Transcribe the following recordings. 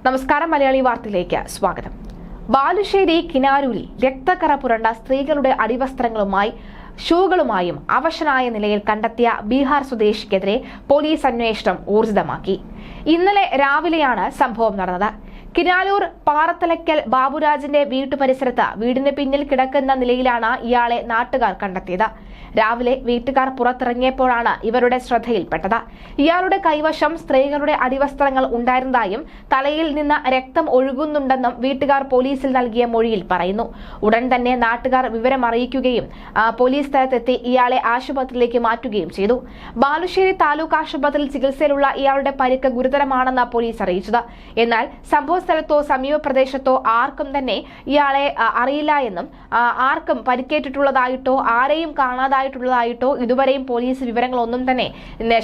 നമസ്കാരം, മലയാളി വാർത്തയിലേക്ക് സ്വാഗതം. ബാലുശ്ശേരി കിനാരൂരിൽ രക്തക്കറ പുരണ്ട സ്ത്രീകളുടെ അടിവസ്ത്രങ്ങളുമായി ഷൂകളുമായും അവശനായ നിലയിൽ കണ്ടെത്തിയ ബീഹാർ സ്വദേശിക്കെതിരെ പോലീസ് അന്വേഷണം ഊർജിതമാക്കി. ഇന്നലെ രാവിലെയാണ് സംഭവം നടന്നത്. കിനാലൂർ പാറത്തലയ്ക്കൽ ബാബുരാജിന്റെ വീട്ടുപരിസരത്ത് വീടിന് പിന്നിൽ കിടക്കുന്ന നിലയിലാണ് ഇയാളെ നാട്ടുകാർ കണ്ടെത്തിയത്. രാവിലെ വീട്ടുകാർ പുറത്തിറങ്ങിയപ്പോഴാണ് ഇവരുടെ ശ്രദ്ധയിൽപ്പെട്ടത്. ഇയാളുടെ കൈവശം സ്ത്രീകളുടെ അടിവസ്ത്രങ്ങൾ ഉണ്ടായിരുന്നതായും തലയിൽ നിന്ന് രക്തം ഒഴുകുന്നുണ്ടെന്നും വീട്ടുകാർ പോലീസിൽ നൽകിയ മൊഴിയിൽ പറയുന്നു. ഉടൻ തന്നെ നാട്ടുകാർ വിവരം അറിയിക്കുകയും പോലീസ് സ്ഥലത്തെത്തി ഇയാളെ ആശുപത്രിയിലേക്ക് മാറ്റുകയും ചെയ്തു. ബാലുശ്ശേരി താലൂക്ക് ആശുപത്രിയിൽ ചികിത്സയിലുള്ള ഇയാളുടെ പരിക്ക് ഗുരുതരമാണെന്ന് പോലീസ് അറിയിച്ചത്. എന്നാൽ സംഭവ സ്ഥലത്തോ സമീപ പ്രദേശത്തോ ആർക്കും തന്നെ ഇയാളെ അറിയില്ല എന്നും ആർക്കും പരിക്കേറ്റിട്ടുള്ളതായിട്ടോ ആരെയും കാണാതായിട്ടുള്ളതായിട്ടോ ഇതുവരെയും പോലീസ് വിവരങ്ങളൊന്നും തന്നെ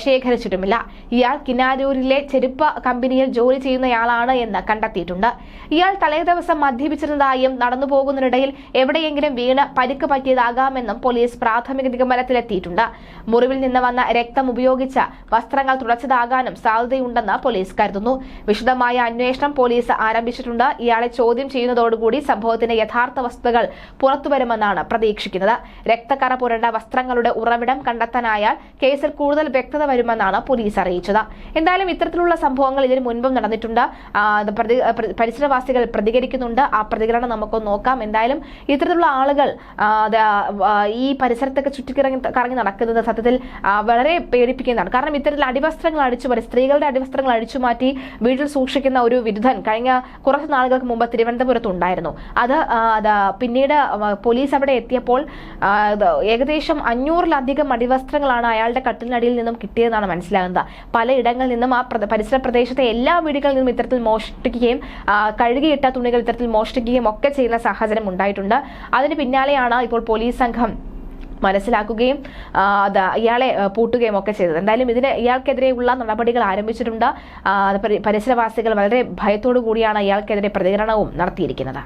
ശേഖരിച്ചിട്ടുമില്ല. ഇയാൾ കിനാരൂരിലെ ചെരുപ്പ് കമ്പനിയിൽ ജോലി ചെയ്യുന്നയാളാണ് എന്ന് കണ്ടെത്തിയിട്ടുണ്ട്. ഇയാൾ തലേദിവസം മദ്യപിച്ചിരുന്നതായും നടന്നു പോകുന്നതിനിടയിൽ എവിടെയെങ്കിലും വീണ് പരിക്ക് പറ്റിയതാകാമെന്നും പോലീസ് പ്രാഥമിക നിഗമനത്തിലെത്തിയിട്ടുണ്ട്. മുറിവിൽ നിന്ന് വന്ന രക്തം ഉപയോഗിച്ച് വസ്ത്രങ്ങൾ തുടച്ചതാകാനും സാധ്യതയുണ്ടെന്ന് പോലീസ് കരുതുന്നു. വിശദമായ അന്വേഷണം പോലീസ് ആരംഭിച്ചിട്ടുണ്ട്. ഇയാളെ ചോദ്യം ചെയ്യുന്നതോടുകൂടി സംഭവത്തിന്റെ യഥാർത്ഥ വസ്തുതകൾ പുറത്തുവരുമെന്നാണ് പ്രതീക്ഷിക്കുന്നത്. രക്തക്കറ പുരണ്ട വസ്ത്രങ്ങളുടെ ഉറവിടം കണ്ടെത്താനായാൽ കേസിൽ കൂടുതൽ വ്യക്തത വരുമെന്നാണ് പോലീസ് അറിയിച്ചത്. എന്തായാലും ഇത്തരത്തിലുള്ള സംഭവങ്ങൾ ഇതിനു മുൻപും നടന്നിട്ടുണ്ട്. പരിസരവാസികൾ പ്രതികരിക്കുന്നുണ്ട്. ആ പ്രതികരണം നമുക്കൊന്ന് നോക്കാം. എന്തായാലും ഇത്തരത്തിലുള്ള ആളുകൾ ഈ പരിസരത്തൊക്കെ ചുറ്റിക്കറങ്ങി നടക്കുന്നത് സത്യത്തിൽ വളരെ പേടിപ്പിക്കുന്നതാണ്. കാരണം ഇത്തരത്തിൽ അടിവസ്ത്രങ്ങൾ അടിച്ചുമാറ്റി, സ്ത്രീകളുടെ അടിവസ്ത്രങ്ങൾ അടിച്ചുമാറ്റി വീട്ടിൽ സൂക്ഷിക്കുന്ന ഒരു വിരുദ്ധൻ കഴിഞ്ഞ കുറച്ച് നാളുകൾക്ക് മുമ്പ് തിരുവനന്തപുരത്ത് ഉണ്ടായിരുന്നു. അത് പിന്നീട് പോലീസ് അവിടെ എത്തിയപ്പോൾ ഏകദേശം 500-ലധികം അടിവസ്ത്രങ്ങളാണ് അയാളുടെ കട്ടിലിനടിയിൽ നിന്നും കിട്ടിയതെന്നാണ് മനസ്സിലാകുന്നത്. പലയിടങ്ങളിൽ നിന്നും ആ പരിസര പ്രദേശത്തെ എല്ലാ വീടുകളിൽ നിന്നും ഇത്തരത്തിൽ മോഷ്ടിക്കുകയും കഴുകിയിട്ട തുണികൾ ഇത്തരത്തിൽ മോഷ്ടിക്കുകയും ഒക്കെ ചെയ്യുന്ന സാഹചര്യം ഉണ്ടായിട്ടുണ്ട്. അതിന് പിന്നാലെയാണ് ഇപ്പോൾ പോലീസ് സംഘം മനസ്സിലാക്കുകയും ഇയാളെ പൂട്ടുകയും ഒക്കെ ചെയ്തത്. എന്തായാലും ഇയാൾക്കെതിരെയുള്ള നടപടികൾ ആരംഭിച്ചിട്ടുണ്ട്. പരിസരവാസികൾ വളരെ ഭയത്തോടു കൂടിയാണ് ഇയാൾക്കെതിരെ പ്രതികരണവും നടത്തിയിരിക്കുന്നത്.